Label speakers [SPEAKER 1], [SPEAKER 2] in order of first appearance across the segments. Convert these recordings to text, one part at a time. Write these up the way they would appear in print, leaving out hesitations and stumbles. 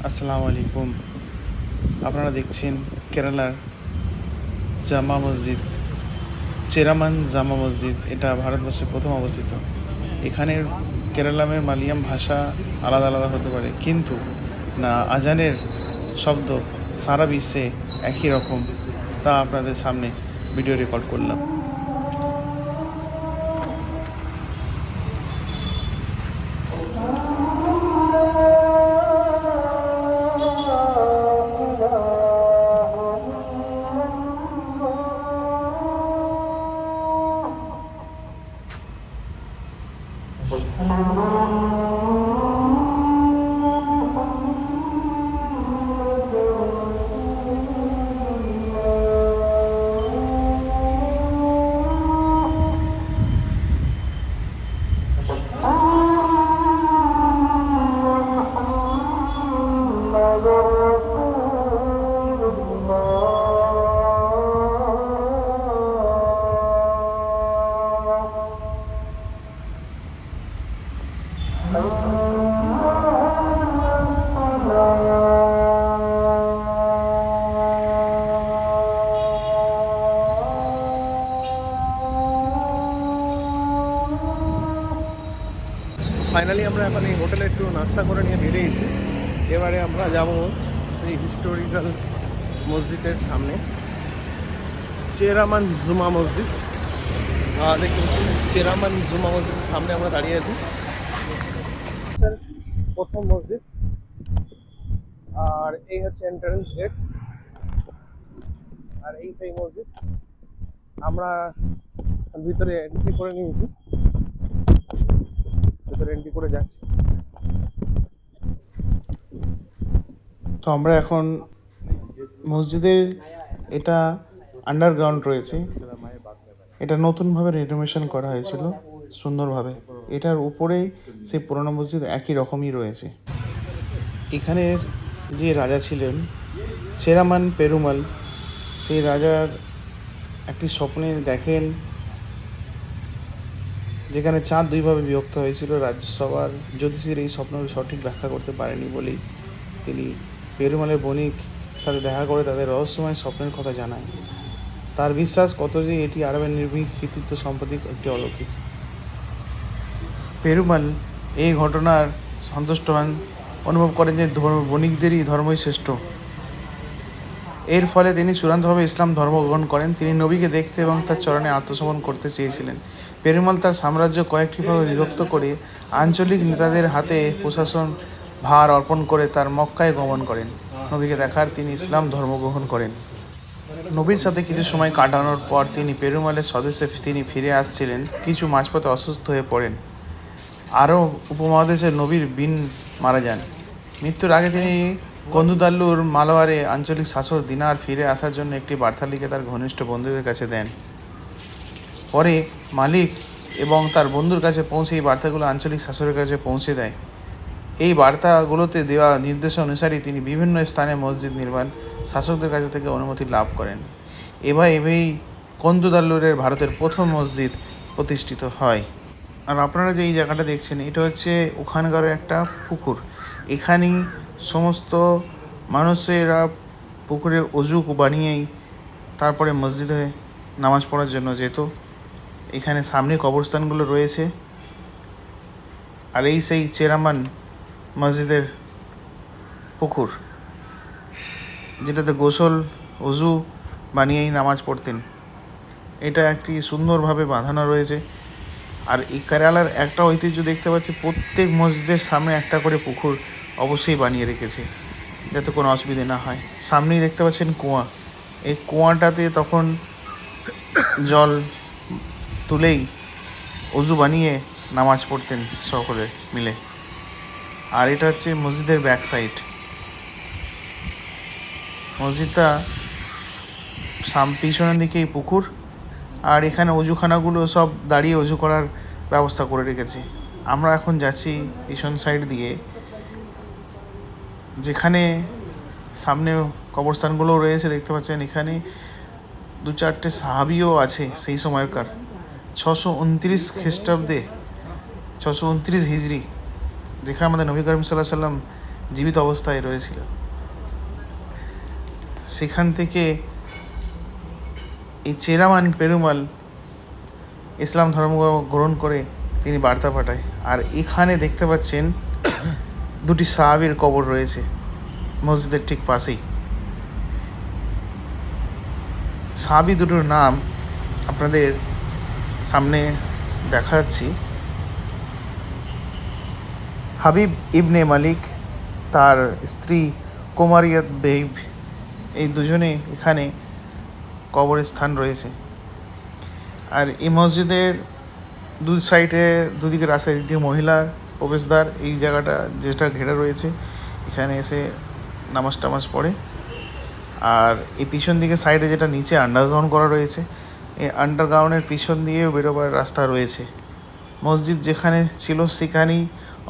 [SPEAKER 1] আসসালামু আলাইকুম। আপনারা দেখছেন কেরালার জামা মসজিদ, চেরামান জামা মসজিদ। এটা ভারতবর্ষে প্রথম অবস্থিত। এখানের কেরালামের মালয়াম ভাষা আলাদা আলাদা হতে পারে, কিন্তু না আজানের শব্দ সারা বিশ্বে একই রকম। তা আপনাদের সামনে ভিডিও রেকর্ড করলাম।
[SPEAKER 2] ফাইনালি আমরা এখন এই হোটেলে একটু নাস্তা করে নিয়ে বেরিয়েছি। এবারে আমরা যাব সেই হিস্টোরিক্যাল মসজিদের সামনে, চেরামান জুমা মসজিদ। দেখুন, চেরামান জুমা মসজিদের সামনে আমরা দাঁড়িয়ে আছি। প্রথম মসজিদ, আর এই হচ্ছে এন্ট্রান্স গেট, আর এই সেই মসজিদ। আমরা ভিতরে এন্ট্রি করে নিয়েছি, ভিতরে এন্ট্রি করে যাচ্ছি।
[SPEAKER 1] তো আমরা এখন মসজিদের, এটা আন্ডারগ্রাউন্ড রয়েছে। এটা নতুনভাবে রিনোভেশন করা হয়েছিল সুন্দরভাবে। এটার উপরেই সেই পুরনো মসজিদ একই রকমই রয়েছে। এখানের যে রাজা ছিলেন চেরামান পেরুমাল, সেই রাজার একটি স্বপ্নে দেখেন যেখানে চাঁদ দুইভাবে বিভক্ত হয়েছিল। রাজ্যসভার জ্যোতিষীর এই স্বপ্ন সঠিক ব্যাখ্যা করতে পারেনি বলেই তিনি পেরুমালের বণিক সাথে দেখা করে তাদের রহস্যময় স্বপ্নের কথা জানায়। তার বিশ্বাস কত যে এটি আরবের নির্ভীক কৃতিত্ব সম্পত্তির একটি অলৌকিক। পেরুমাল এই ঘটনার সন্তুষ্টবান অনুভব করেন যে বণিকদেরই ধর্মই শ্রেষ্ঠ। এর ফলে তিনি চূড়ান্তভাবে ইসলাম ধর্ম গ্রহণ করেন। তিনি নবীকে দেখতে এবং তার চরণে আত্মসমর্পণ করতে চেয়েছিলেন। পেরুমাল তার সাম্রাজ্য কয়েকটি ভাগে বিভক্ত করে আঞ্চলিক নেতাদের হাতে প্রশাসন ভার অর্পণ করে তার মক্কায় গমন করেন। নবীকে দেখার তিনি ইসলাম ধর্ম গ্রহণ করেন। নবীর সাথে কিছু সময় কাটানোর পর তিনি পেরুমালের স্বদেশে তিনি ফিরে আসছিলেন। কিছু মাঝপথে অসুস্থ হয়ে পড়েন। আরও উপমহাদেশে নবীর বিন মারা যান। মৃত্যুর আগে তিনি কন্দুদাল্লুর মালওয়ারে আঞ্চলিক শাসক দিনার ফিরে আসার জন্য একটি বার্তা লিখে তার ঘনিষ্ঠ বন্ধুদের কাছে দেন। পরে মালিক এবং তার বন্ধুর কাছে পৌঁছে এই বার্তাগুলো আঞ্চলিক শাসকের কাছে পৌঁছে দেয়। এই বার্তাগুলোতে দেওয়া নির্দেশ অনুসারে তিনি বিভিন্ন স্থানে মসজিদ নির্মাণ শাসকদের কাছ থেকে অনুমতি লাভ করেন। এভাবেই কন্দুদাল্লুরের ভারতের প্রথম মসজিদ প্রতিষ্ঠিত হয়। আর আপনারা যে এই জায়গাটা দেখছেন, এটা হচ্ছে ওখানকার একটা পুকুর। এখানেই সমস্ত মানুষেরা পুকুরে অজু বানিয়েই তারপরে মসজিদে নামাজ পড়ার জন্য যেত। এখানে সামনে কবরস্থানগুলো রয়েছে। আর এই সেই চেরামান মসজিদের পুকুর, যেটাতে গোসল অজু বানিয়েই নামাজ পড়তেন। এটা একটি সুন্দরভাবে বাঁধানো রয়েছে। আর এই কেরালার একটা ঐতিহ্য দেখতে পাচ্ছি, প্রত্যেক মসজিদের সামনে একটা করে পুকুর অবশ্যই বানিয়ে রেখেছে, যাতে কোনো অসুবিধে না হয়। সামনেই দেখতে পাচ্ছেন কুয়া। এই কুয়াটাতে তখন জল তুলেই অজু বানিয়ে নামাজ পড়তেন সকলে মিলে। আর এটা হচ্ছে মসজিদের ব্যাক সাইড। মসজিদটা পিছনের দিকেই পুকুর, আর এখানে অজুখানাগুলো সব দাঁড়িয়ে অজু করার ব্যবস্থা করে রেখেছে। আমরা এখন যাচ্ছি পিছন সাইড দিয়ে, যেখানে সামনে কবরস্থানগুলোও রয়েছে দেখতে পাচ্ছেন। এখানে 2-4টে সাহাবিও আছে সেই সময়কার। 629 খ্রিস্টাব্দে, 629 হিজরি, যেখানে আমাদের নবী করিম সাল্লাল্লাহু আলাইহি সাল্লাম জীবিত অবস্থায় রয়েছিল। সেখান থেকে এই চেরামান পেরুমাল ইসলাম ধর্ম গ্রহণ করে তিনি বার্তা পাঠায়। আর এখানে দেখতে পাচ্ছেন দুটি সাহাবীর কবর রয়েছে মসজিদের ঠিক পাশেই। সাহাবী দুটোর নাম আপনাদের সামনে দেখাচ্ছি। হাবিব ইবনে মালিক, তার স্ত্রী কোমারিয়াত বেইব, এই দুজনে এখানে কবরের স্থান রয়েছে। আর এই মসজিদের দুই সাইডে দুদিকে রাস্তায় দিক দিয়ে মহিলার প্রবেশদ্বার, এই জায়গাটা যেটা ঘেরা রয়েছে এখানে এসে নামাজ টামাজ পড়ে। আর এই পিছন দিকে সাইডে যেটা নিচে আন্ডারগ্রাউন্ড করা রয়েছে, এই আন্ডারগ্রাউন্ডের পিছন দিয়েও বেরোবার রাস্তা রয়েছে। মসজিদ যেখানে ছিল সেখানেই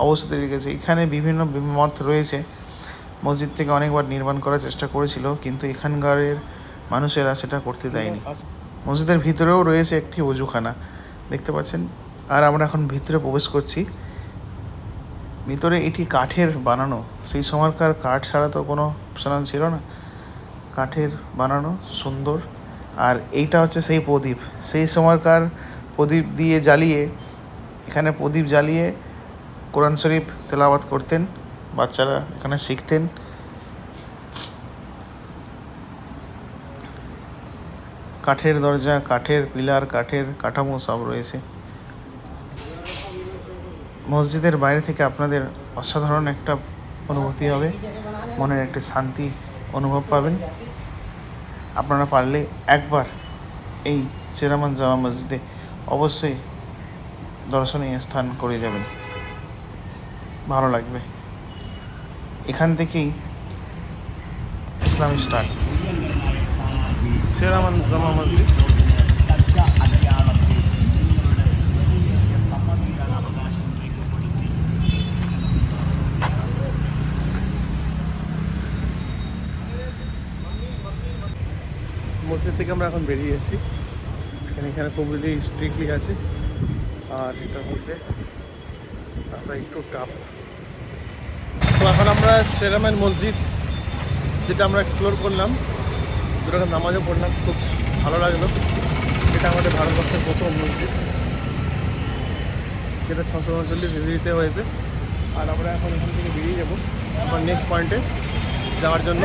[SPEAKER 1] অবস্থিত রেখেছে। এখানে বিভিন্ন মত রয়েছে। মসজিদ থেকে অনেকবার নির্মাণ করার চেষ্টা করেছিল, কিন্তু এখানকার মানুষেরা সেটা করতে দেয়নি। মসজিদের ভিতরেও রয়েছে একটি ওযুখানা, দেখতে পাচ্ছেন। আর আমরা এখন ভিতরে প্রবেশ করছি। ভিতরে এটি কাঠের বানানো, সেই সময়কার কাঠ ছাড়া তো কোনো অপশন ছিল না, কাঠের বানানো সুন্দর। আর এইটা হচ্ছে সেই প্রদীপ, সেই সময়কার প্রদীপ দিয়ে জ্বালিয়ে, এখানে প্রদীপ জ্বালিয়ে কোরআন শরীফ তেলাওয়াত করতেন, বাচ্চারা এখানে শিখতেন। কাঠের দরজা, কাঠের পিলার, কাঠের কাঠামো সব রয়েছে। মসজিদের বাইরে থেকে আপনাদের অসাধারণ একটা অনুভূতি হবে, মনের একটা শান্তি অনুভব পাবেন। আপনারা পারলে একবার এই চেরামান জামা মসজিদে অবশ্যই দর্শনীয় স্থান করে যাবেন, ভালো লাগবে। এখান থেকেই ইসলামী স্টার্ট।
[SPEAKER 2] চেরামান জামা মসজিদ। মসজিদ থেকে আমরা এখন বেরিয়ে গেছি। এখানে খুবই স্ট্রিক্টলি আছে, আর এটার মধ্যে আসা একটু টাফ। তো এখন আমরা চেরামান মসজিদ যেটা আমরা এক্সপ্লোর করলাম, দুটো নামাজও পড়লাম, খুব ভালো লাগলো। এটা আমাদের ভারতবর্ষের প্রথম মসজিদ, যেটা 639 হিজরিতে হয়েছে। আর আমরা এখন এখান থেকে বেরিয়ে যাবো আমার নেক্সট পয়েন্টে যাওয়ার জন্য।